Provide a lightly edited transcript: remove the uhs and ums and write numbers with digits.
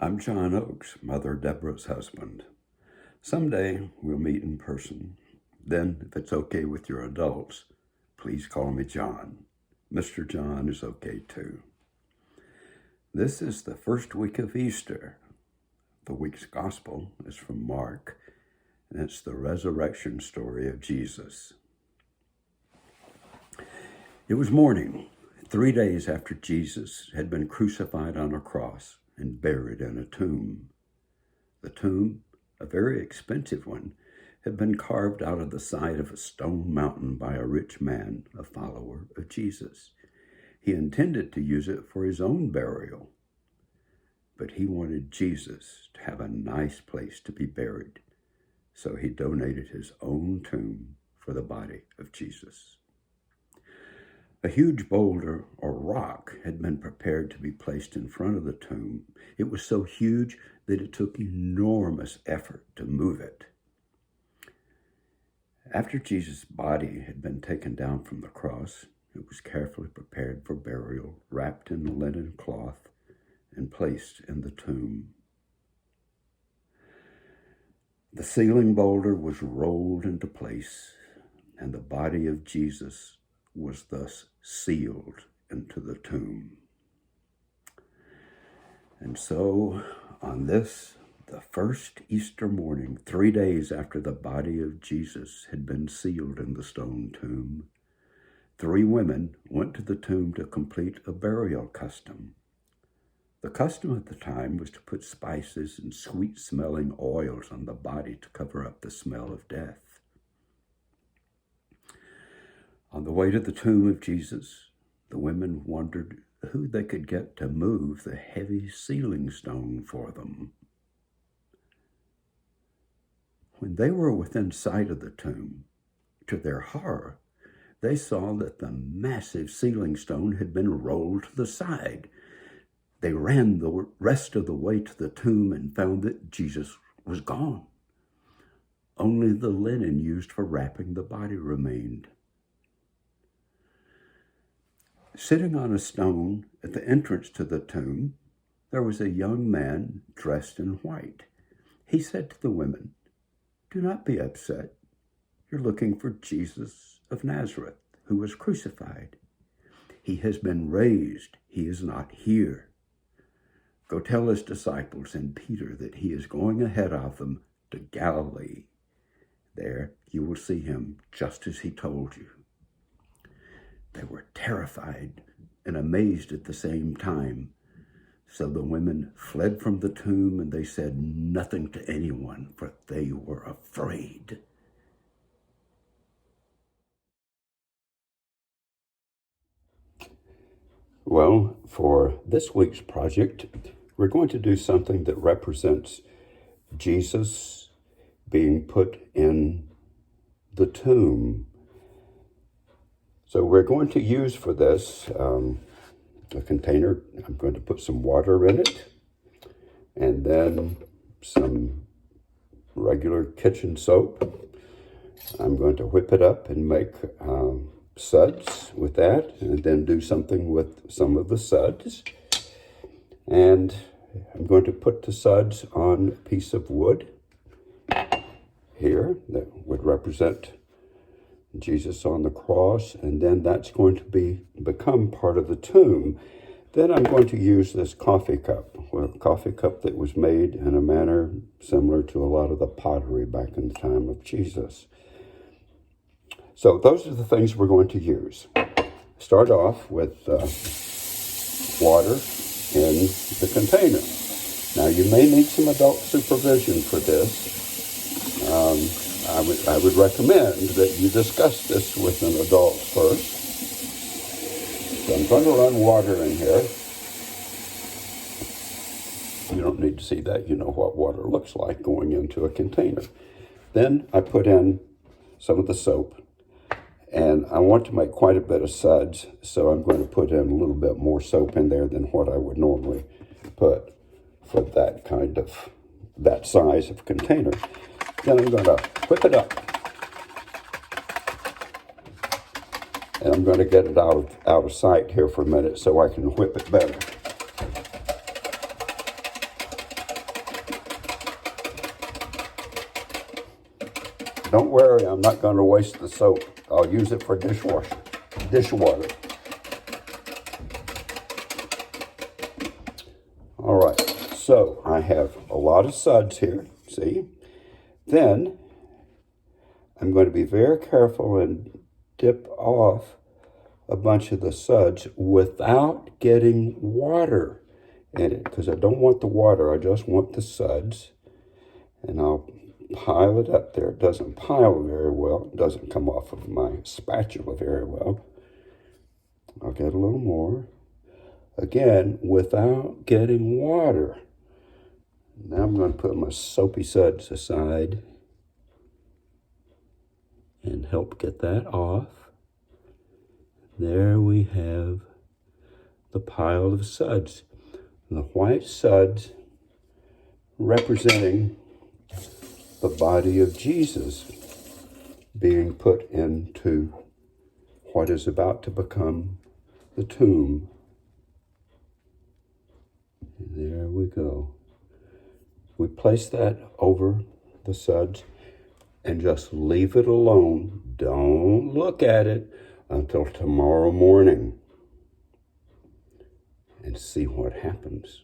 I'm John Oakes, Mother Deborah's husband. Someday we'll meet in person. Then, if it's okay with your adults, please call me John. Mr. John is okay too. This is the first week of Easter. The week's gospel is from Mark, and it's the resurrection story of Jesus. It was morning, 3 days after Jesus had been crucified on a cross and buried in a tomb. The tomb, a very expensive one, had been carved out of the side of a stone mountain by a rich man, a follower of Jesus. He intended to use it for his own burial, but he wanted Jesus to have a nice place to be buried, so he donated his own tomb for the body of Jesus. A huge boulder or rock had been prepared to be placed in front of the tomb. It was so huge that it took enormous effort to move it. After Jesus' body had been taken down from the cross, it was carefully prepared for burial, wrapped in a linen cloth, and placed in the tomb. The sealing boulder was rolled into place, and the body of Jesus was thus sealed into the tomb. And so, on this, the first Easter morning, 3 days after the body of Jesus had been sealed in the stone tomb, 3 women went to the tomb to complete a burial custom. The custom at the time was to put spices and sweet-smelling oils on the body to cover up the smell of death. On the way to the tomb of Jesus, the women wondered who they could get to move the heavy sealing stone for them. When they were within sight of the tomb, to their horror, they saw that the massive sealing stone had been rolled to the side. They ran the rest of the way to the tomb and found that Jesus was gone. Only the linen used for wrapping the body remained. Sitting on a stone at the entrance to the tomb, there was a young man dressed in white. He said to the women, "Do not be upset. You're looking for Jesus of Nazareth, who was crucified. He has been raised. He is not here. Go tell his disciples and Peter that he is going ahead of them to Galilee. There you will see him just as he told you." They were terrified and amazed at the same time. So the women fled from the tomb, and they said nothing to anyone, for they were afraid. Well, for this week's project, we're going to do something that represents Jesus being put in the tomb. So we're going to use for this a container. I'm going to put some water in it, and then some regular kitchen soap. I'm going to whip it up and make suds with that, and then do something with some of the suds. And I'm going to put the suds on a piece of wood here that would represent Jesus on the cross, and then that's going to become part of the tomb. Then I'm going to use this coffee cup, a coffee cup that was made in a manner similar to a lot of the pottery back in the time of Jesus. So those are the things we're going to use. Start off with water in the container. Now you may need some adult supervision for this. I would recommend that you discuss this with an adult first. So I'm going to run water in here. You don't need to see that. You know what water looks like going into a container. Then I put in some of the soap. And I want to make quite a bit of suds, so I'm going to put in a little bit more soap in there than what I would normally put for that size of container. Then I'm going to whip it up. And I'm going to get it out of sight here for a minute so I can whip it better. Don't worry, I'm not going to waste the soap. I'll use it for dishwater. All right, so I have a lot of suds here, see? Then I'm going to be very careful and dip off a bunch of the suds without getting water in it, because I don't want the water, I just want the suds. And I'll pile it up there. It doesn't pile very well. It doesn't come off of my spatula very well. I'll get a little more. Again, without getting water. Now I'm going to put my soapy suds aside and help get that off. There we have the pile of suds. The white suds representing the body of Jesus being put into what is about to become the tomb. And there we go. We place that over the suds and just leave it alone. Don't look at it until tomorrow morning and see what happens.